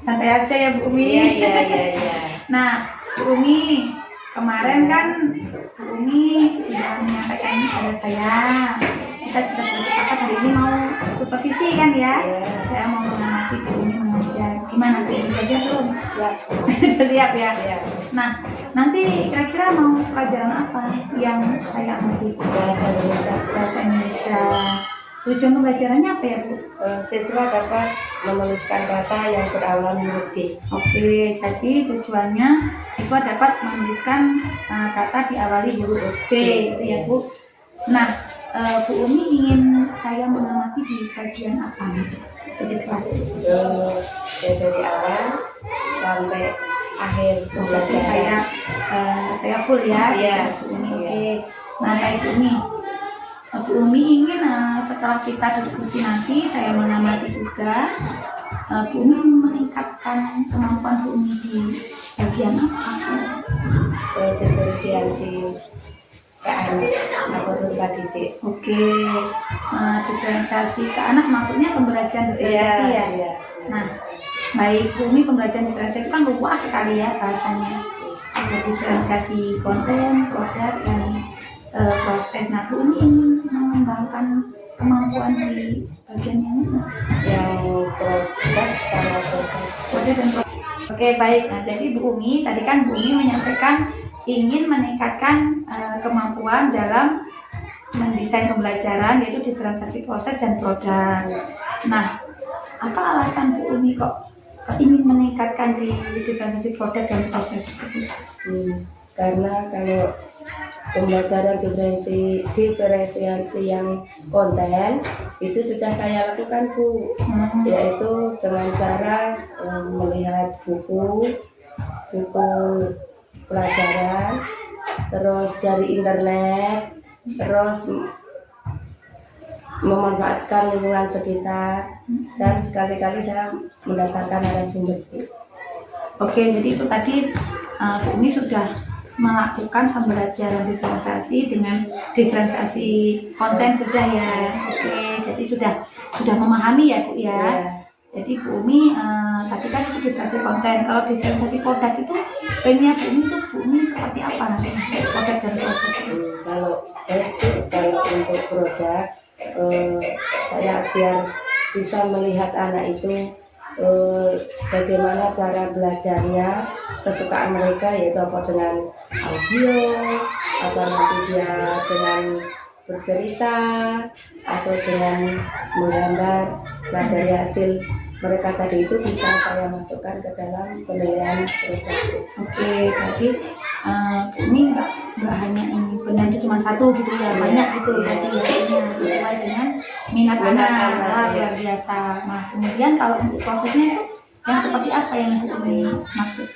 santai aja ya Bu Umi. Iya. Nah, Bu Umi, kemarin kan Bu Umi sudah menyampaikan kepada saya, kita sudah sepakat hari ini mau supervisi kan ya? Iya. Saya mau mengamati Bu Umi mengajar. Gimana Bu Umi belajar belum? Siap. Sudah siap ya? Siap. Nah, nanti kira-kira mau pelajaran apa yang saya amati? Bahasa Indonesia. Bahasa Indonesia. Tujuan pembelajarannya apa ya Bu? Siswa dapat menuliskan kata yang berawal huruf D. Oke, jadi tujuannya siswa dapat menuliskan kata diawali huruf B, itu ya Bu. Nah, Bu Umi ingin saya mengamati di bagian apa nih? Jadi kelas. Dari awal sampai akhir Berarti pembelajaran. saya full ya. Iya. Bu Umi. Oke. Nah, baik Bu Umi. Bu Umi ingin setelah kita diskusi nanti saya mengamati juga Bu Umi meningkatkan kemampuan Bu Umi di bagian apa? Diferensiasi ke anak atau turba didik. Oke, diferensiasi ke anak maksudnya pembelajaran diferensiasi ya. Iya. Nah, baik Bu Umi, pembelajaran diferensiasi itu kan luas sekali ya bahasanya. Ada diferensiasi konten, produk, dan proses. Nah, Bu Umi ingin mengembangkan kemampuan di bagian yang mana? Yang produk sama proses. Produk dan proses. Oke, baik. Nah, jadi Bu Umi tadi kan Bu Umi menyampaikan ingin meningkatkan kemampuan dalam mendesain pembelajaran, yaitu diferensiasi proses dan produk. Nah, apa alasan Bu Umi kok ingin meningkatkan di diferensiasi produk dan proses tersebut? Karena kalau pembelajaran diferensiasi yang konten itu sudah saya lakukan Bu, yaitu dengan cara melihat buku pelajaran, terus dari internet, terus memanfaatkan lingkungan sekitar, dan sekali-kali saya mendatangkan narasumber. Oke, jadi itu tadi Bu Umi sudah melakukan pembelajaran diferensiasi dengan diferensiasi konten sudah ya. Oke, jadi sudah memahami ya Bu ya. Jadi Bu Umi tadi kan itu diferensiasi konten. Kalau diferensiasi produk itu pengennya Bu Umi itu Bu Umi seperti apa nanti produk dan proses itu? Kalau untuk produk saya biar bisa melihat anak itu bagaimana cara belajarnya, kesukaan mereka, yaitu apa dengan audio, apa nanti dia dengan bercerita atau dengan menggambar. Nah, dari hasil mereka tadi itu bisa saya masukkan ke dalam penilaian produk. Oke, berarti ini nggak hanya ini benar itu cuma satu gitu ya, banyak gitu berarti ya, sesuai dengan minat anak. Luar biasa. Nah, kemudian kalau untuk prosesnya itu yang seperti apa yang Bu Umi maksud?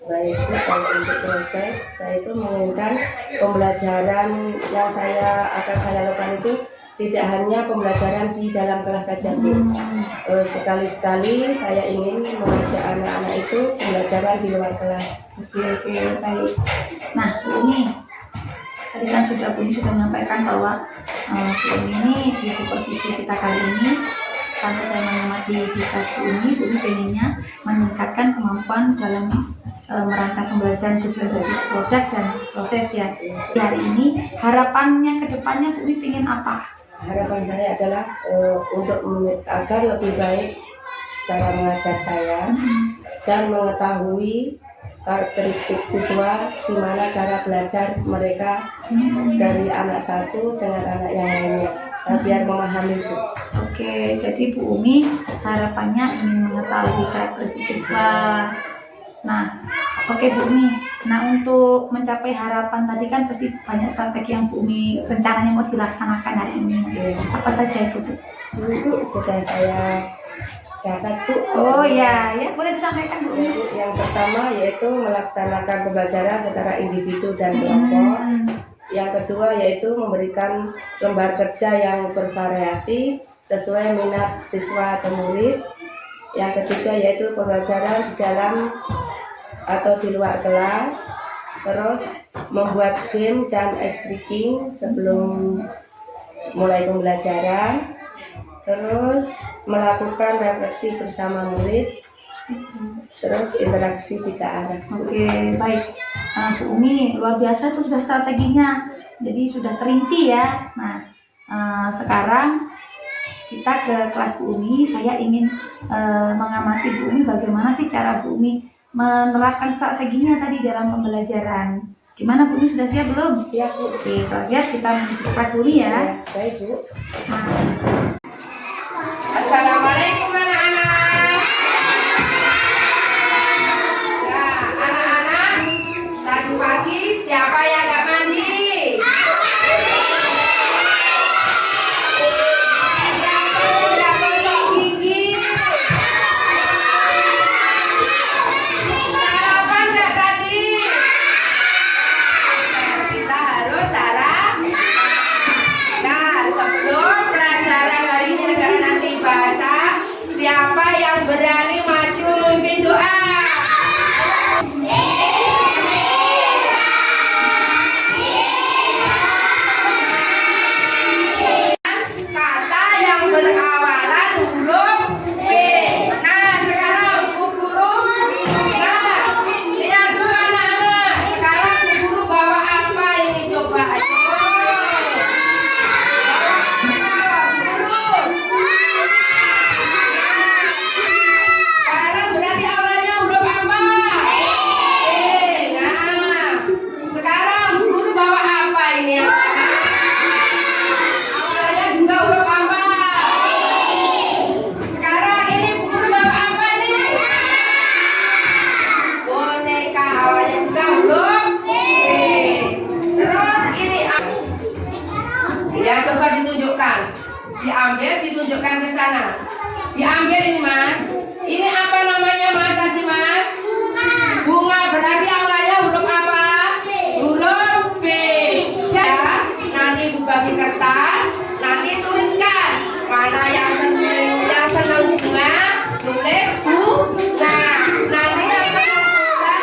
Baik Bu, kalau untuk proses saya itu menginginkan pembelajaran yang akan saya lakukan itu tidak hanya pembelajaran di dalam kelas saja Bu. Sekali-sekali saya ingin mengajak anak-anak itu pembelajaran di luar kelas. Oke, baik. Nah, Bu Umi, tadi kan Bu Umi sudah menyampaikan bahwa Bu Umi ini di supervisi kita kali ini, sampai saya mengamati di kelas Bu Umi pengennya meningkatkan kemampuan dalam merancang pembelajaran diferensiasi produk dan proses ya. Di hari ini harapannya ke depannya Bu Umi pengen apa? Harapan saya adalah agar lebih baik cara mengajar saya dan mengetahui karakteristik siswa, gimana cara belajar mereka dari anak satu dengan anak yang lainnya, biar memahami Bu. Oke, jadi Bu Umi harapannya ingin mengetahui karakteristik siswa. Nah, oke Bu Umi. Nah, untuk mencapai harapan tadi kan pasti banyak strategi yang Bu Umi rencananya mau dilaksanakan hari ini. Apa saja itu Bu? Itu sudah saya catat Bu. Oh ya, boleh disampaikan Bu Umi. Yang pertama yaitu melaksanakan pembelajaran secara individu dan kelompok. Yang kedua yaitu memberikan lembar kerja yang bervariasi sesuai minat siswa atau murid. Yang ketiga yaitu pembelajaran di dalam atau di luar kelas. Terus membuat game dan ice breaking sebelum mulai pembelajaran. Terus melakukan refleksi bersama murid. Terus interaksi 3 arah. Oke, baik. Bu Umi, luar biasa itu sudah strateginya. Jadi sudah terinci ya. Nah, sekarang kita ke kelas Bu Umi. Saya ingin mengamati Bu Umi bagaimana sih cara Bu Umi menerapkan strateginya tadi dalam pembelajaran. Gimana Bu Umi, sudah siap belum? Siap, Bu. Oke, kalau siap kita menuju ke kelas Bu Umi ya. Ya, baik, Bu. Nah, Assalamualaikum anak-anak. Ya, anak-anak, tadi pagi siapa yang nggak mandi? Yang nggak gosok gigi? Sarapan nggak tadi? Kita harus sarapan. Nah, sebelum pelajaran hari ini negara nanti bahasa, siapa yang berani maju memimpin doa? Kata yang berawalan huruf B. Nah, sekarang Bu Guru. Nah, lihat dulu anak-anak. Sekarang Bu Guru bawa apa ini coba? Ayo. Sekarang berarti awalnya huruf apa? Nah, sekarang guru bawa apa ini? Awalnya juga huruf apa? Sekarang ini guru bawa apa ini? Boneka, awalnya juga huruf B. Terus ini ya, coba ditunjukkan. Diambil, ditunjukkan ke sana. Diambil ini Mas. Ini apa namanya Mas tadi Mas? Bunga. Berarti awalnya huruf apa? Huruf B. Ya, nanti Bu bagi kertas. Nanti tuliskan mana yang senang bunga, nulis bunga. Nanti yang senang bola,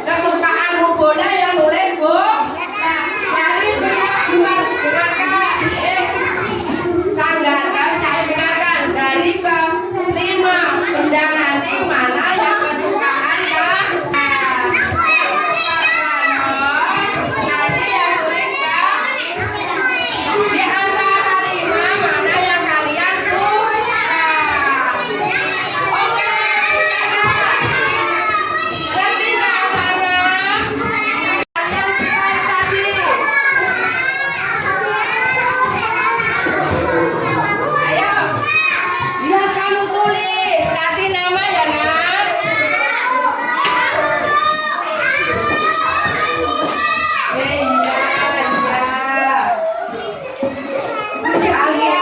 kesukaanmu bola, yang nulis bola. Mari dengarkan. Sanggahkan, saya dengarkan dari ke-5 benda nanti mana yang kesukaan kan? Nanti yang tuliskan di antara 5 mana yang kalian suka. Oke, ngerti nggak anak-anak? Kalian suka tadi? Ayo, lihat kamu tulis, kasih nama ya nak. Iya. Si Alia.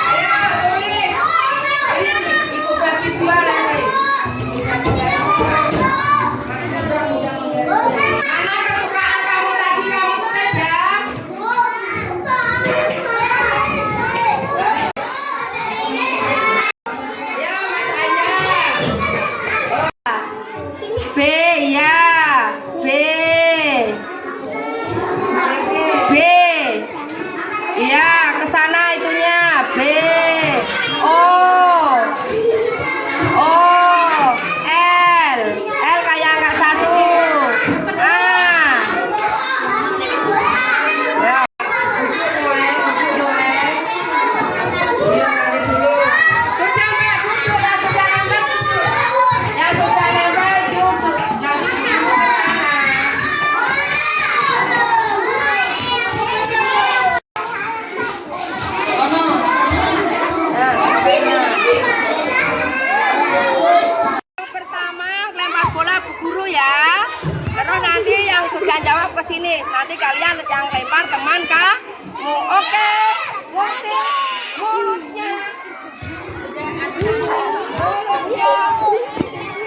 Ayo tulis. Ini ibu bagi 2 nanti. Mana kesukaan kamu tadi, kamu tulis ya. Ya Mas Ayah. B ya. B. Iya, ke sana itunya. B. O. L. L kayak angka 1. A. Ya. Iya, nanti dulu. Sudah Mbak, duduk. Yang sudah nempel duduk. Yang sudah nempel duduk. Nanti duduk ke sana. Pertama lempar bola Bu Guru ya. Terus nanti yang sudah jawab ke sini. Nanti kalian yang lempar teman kamu. Oke. Mulutnya.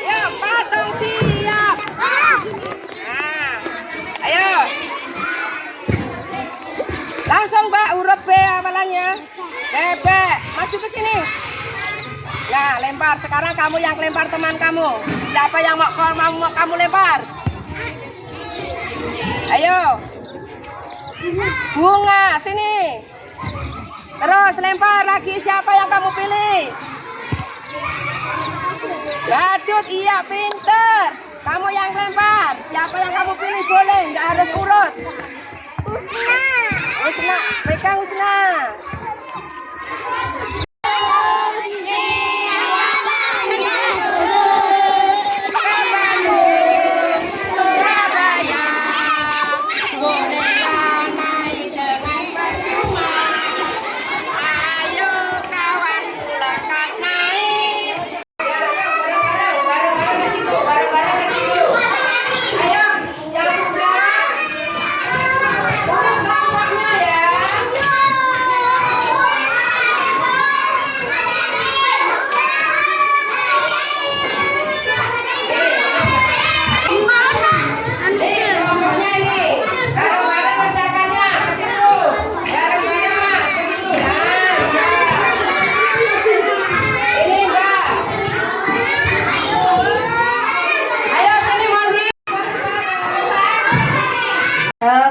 Ya, patung siap. Nah, ayo. Langsung Mbak, huruf B hafalannya. Bebek, maju ke sini. Ya, lempar. Sekarang kamu yang lempar teman kamu. Siapa yang mau kamu lempar? Ayo. Bunga, sini. Terus lempar lagi, siapa yang kamu pilih? Badut, iya pinter. Kamu yang lempar. Siapa yang kamu pilih boleh, nggak harus urut. Usna, pegang Usna.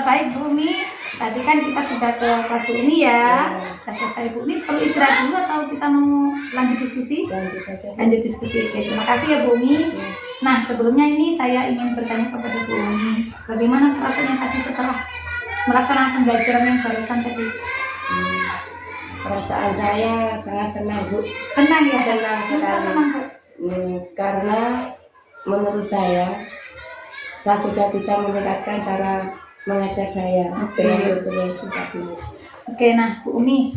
Baik Bu Umi, tadi kan kita sudah ke kelas Bu Umi ya. Kita selesai Bu Umi, perlu istirahat dulu atau kita mau lanjut diskusi? Lanjut aja. Lanjut diskusi. Oke, terima kasih ya Bu Umi. Nah, sebelumnya ini saya ingin bertanya kepada Bu Umi, bagaimana perasaannya tadi setelah melaksanakan pembelajaran yang barusan tadi? Perasaan saya sangat senang, Bu. Senang ya? Senang sekali. Senang, Bu. Karena menurut saya sudah bisa meningkatkan cara mengajar saya dengan referensi tadi. Oke, nah Bu Umi,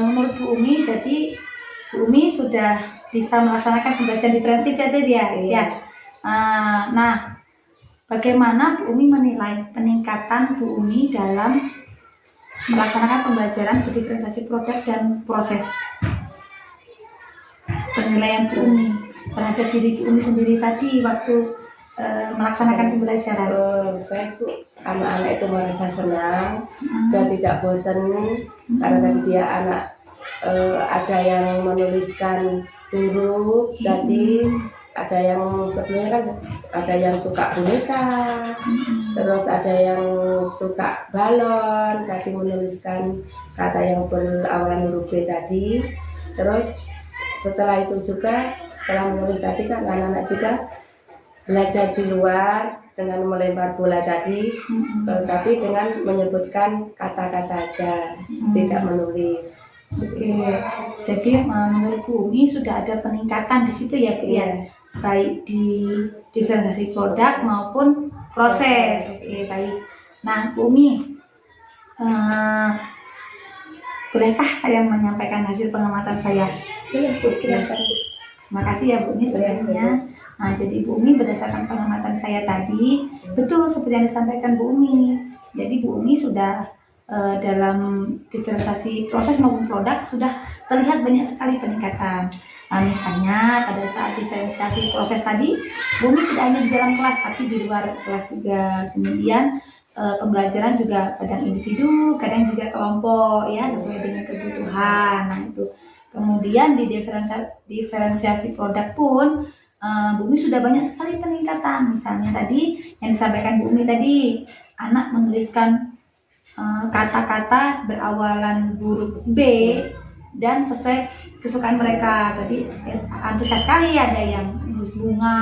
menurut Bu Umi, jadi Bu Umi sudah bisa melaksanakan pembelajaran diferensiasi tadi ya? Iya. Ya. Nah, bagaimana Bu Umi menilai peningkatan Bu Umi dalam melaksanakan pembelajaran berdiferensiasi produk dan proses? Penilaian Bu Umi terhadap diri Bu Umi sendiri tadi waktu melaksanakan pembelajaran. Baik Bu, anak-anak itu merasa senang dan tidak bosan karena tadi dia anak ada yang menuliskan huruf tadi, ada yang sebelumnya kan ada yang suka boneka, terus ada yang suka balon tadi menuliskan kata yang berawalan huruf B tadi. Terus setelah itu juga setelah menulis tadi kan anak-anak juga belajar di luar dengan melempar bola tadi, tapi dengan menyebutkan kata-kata aja, tidak menulis. Oke, jadi menurut Bu Umi sudah ada peningkatan di situ ya Bu ya, baik di diferensiasi produk maupun proses. Oke, baik. Nah Bu Umi, bolehkah saya menyampaikan hasil pengamatan saya? Boleh Bu, silakan Bu. Terima kasih ya Bu Umi sebelumnya. Nah, jadi Bu Umi berdasarkan pengamatan saya tadi, betul seperti yang disampaikan Bu Umi. Jadi Bu Umi sudah dalam diferensiasi proses maupun produk sudah terlihat banyak sekali peningkatan. Nah, misalnya pada saat diferensiasi proses tadi, Bu Umi tidak hanya di dalam kelas, tapi di luar kelas juga. Kemudian pembelajaran juga kadang individu, kadang juga kelompok ya, sesuai dengan kebutuhan. Nah, itu. Kemudian di diferensiasi produk pun Bu Umi sudah banyak sekali peningkatan. Misalnya tadi yang disampaikan Bu Umi tadi, anak menuliskan kata-kata berawalan huruf B dan sesuai kesukaan mereka. Tadi antusias sekali, ada yang bunga,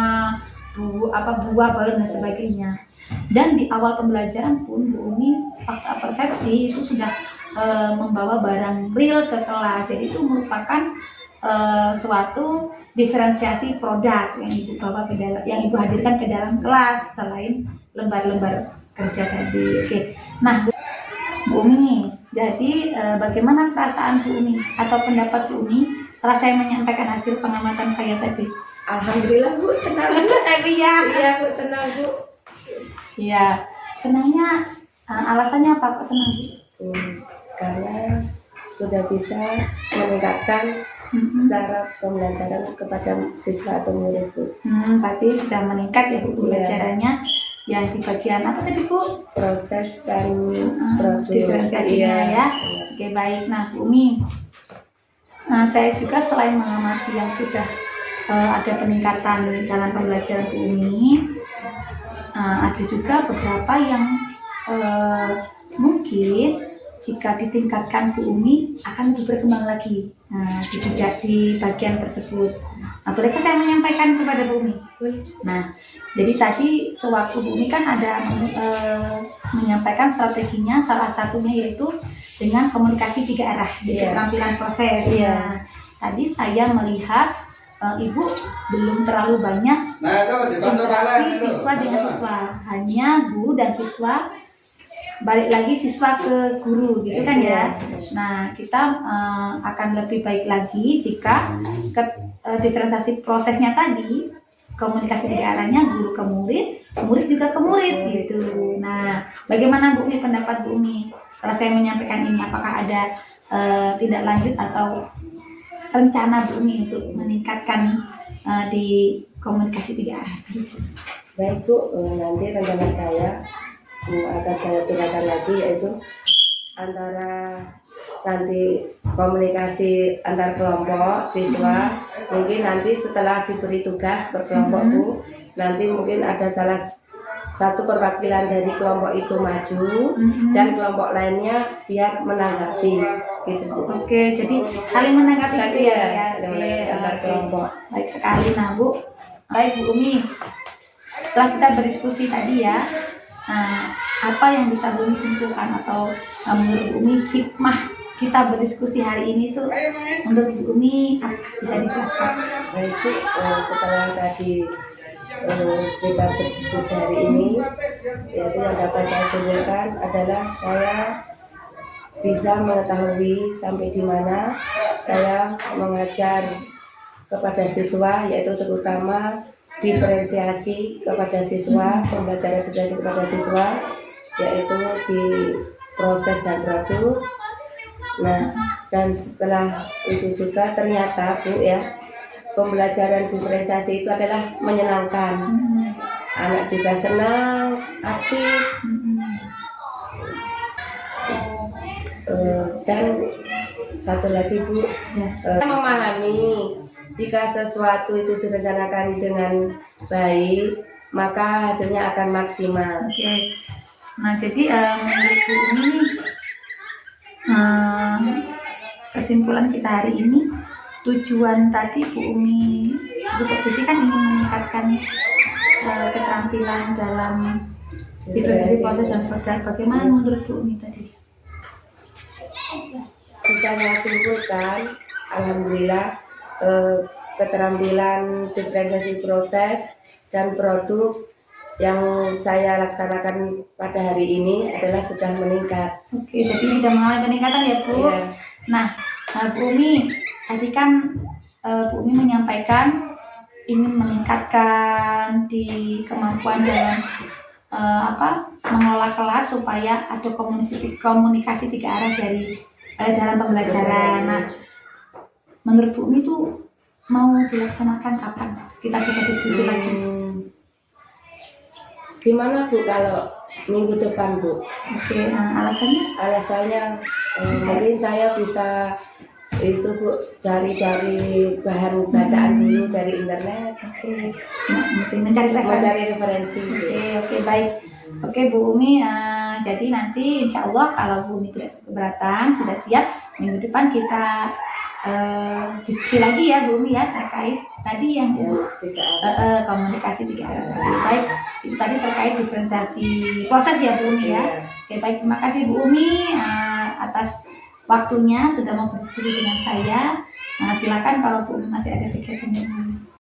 buah, balon dan sebagainya. Dan di awal pembelajaran pun Bu Umi fakta persepsi itu sudah membawa barang real ke kelas. Jadi itu merupakan suatu diferensiasi produk yang Ibu bawa ke dalam, yang Ibu hadirkan ke dalam kelas selain lembar-lembar kerja tadi. Oke. Nah, Bu Umi, jadi bagaimana perasaan Bu Umi atau pendapat Bu Umi setelah saya menyampaikan hasil pengamatan saya tadi? Alhamdulillah Bu, senang Bu. Iya. Iya Bu, senang Bu. Iya, senangnya alasannya apa kok senang Bu? Karena sudah bisa meningkatkan cara pembelajaran kepada siswa atau murid Bu. Berarti sudah meningkat ya Bu pembelajarannya. Yang di bagian apa tadi Bu? Proses dan produk. Diferensiasinya ya. Oke, baik. Nah Bu Umi, saya juga selain mengamati yang sudah ada peningkatan dalam pembelajaran Bu Umi, ada juga beberapa yang mungkin jika ditingkatkan Bu Umi akan lebih berkembang lagi di bagian tersebut. Nah, bolehkah saya menyampaikan kepada Bu Umi? Nah, jadi tadi sewaktu Bu Umi kan ada menyampaikan strateginya, salah satunya yaitu dengan komunikasi 3 arah di keterampilan proses. Nah, tadi saya melihat Ibu belum terlalu banyak interaksi siswa dengan siswa, hanya guru dan siswa, balik lagi siswa ke guru gitu kan ya. Nah, kita akan lebih baik lagi jika diferensiasi prosesnya tadi, komunikasi 3 arahnya, guru ke murid, murid juga ke murid gitu. Nah, bagaimana Bu Umi, pendapat Bu Umi setelah saya menyampaikan ini? Apakah ada tindak lanjut atau rencana Bu Umi untuk meningkatkan di komunikasi 3 arah? Baik Bu, nanti rencana saya akan saya tingkatkan lagi, yaitu antara nanti komunikasi antar kelompok siswa. Mungkin nanti setelah diberi tugas per kelompok Bu, nanti mungkin ada salah satu perwakilan dari kelompok itu maju dan kelompok lainnya biar menanggapi gitu Bu. Oke, jadi saling menanggapi gitu ya. Saling menanggapi antar kelompok. Baik sekali. Nah Bu, baik Bu Umi, setelah kita berdiskusi tadi ya, apa yang bisa Bu Umi simpulkan atau menurut Bu Umi hikmah kita berdiskusi hari ini tuh menurut Bu Umi apa bisa dijelaskan? Baik Bu, setelah tadi kita berdiskusi hari ini, yaitu yang dapat saya simpulkan adalah saya bisa mengetahui sampai di mana saya mengajar kepada siswa, yaitu terutama diferensiasi kepada siswa, pembelajaran diferensiasi kepada siswa, yaitu di proses dan produk. Nah, dan setelah itu juga ternyata Bu ya, pembelajaran diferensiasi itu adalah menyenangkan. Anak juga senang, aktif. Dan satu lagi Bu, memahami jika sesuatu itu direncanakan dengan baik, maka hasilnya akan maksimal. Oke. Nah, jadi menurut Bu Umi nih, kesimpulan kita hari ini, tujuan tadi Bu Umi supervisi kan ingin meningkatkan keterampilan dalam diferensiasi proses dan produk. Bagaimana menurut Bu Umi tadi? Bisa saya simpulkan, alhamdulillah keterampilan diferensiasi proses dan produk yang saya laksanakan pada hari ini adalah sudah meningkat. Oke, jadi sudah mengalami peningkatan ya Bu. Iya. Nah, Bu Umi tadi kan Bu Umi menyampaikan ingin meningkatkan di kemampuan dalam mengelola kelas supaya ada komunikasi 3 arah dari dalam pembelajaran. Nah, menurut Bu Umi itu mau dilaksanakan kapan? Kita bisa diskusi lagi. Gimana Bu kalau minggu depan Bu? Oke, alasannya? Alasannya mungkin saya bisa itu Bu, cari-cari bahan bacaan dulu dari internet. Oke, mungkin mencari referensi. Oke, baik. Oke Bu Umi, jadi nanti insya Allah kalau Bu Umi tidak keberatan, sudah siap, minggu depan kita diskusi lagi ya Bu Umi ya, terkait tadi yang komunikasi 3 arah tadi. Baik, itu tadi terkait diferensiasi proses ya Bu Umi ya. Oke, baik, terima kasih Bu Umi atas waktunya sudah mau berdiskusi dengan saya. Silakan kalau Bu Umi masih ada kegiatan yang lain.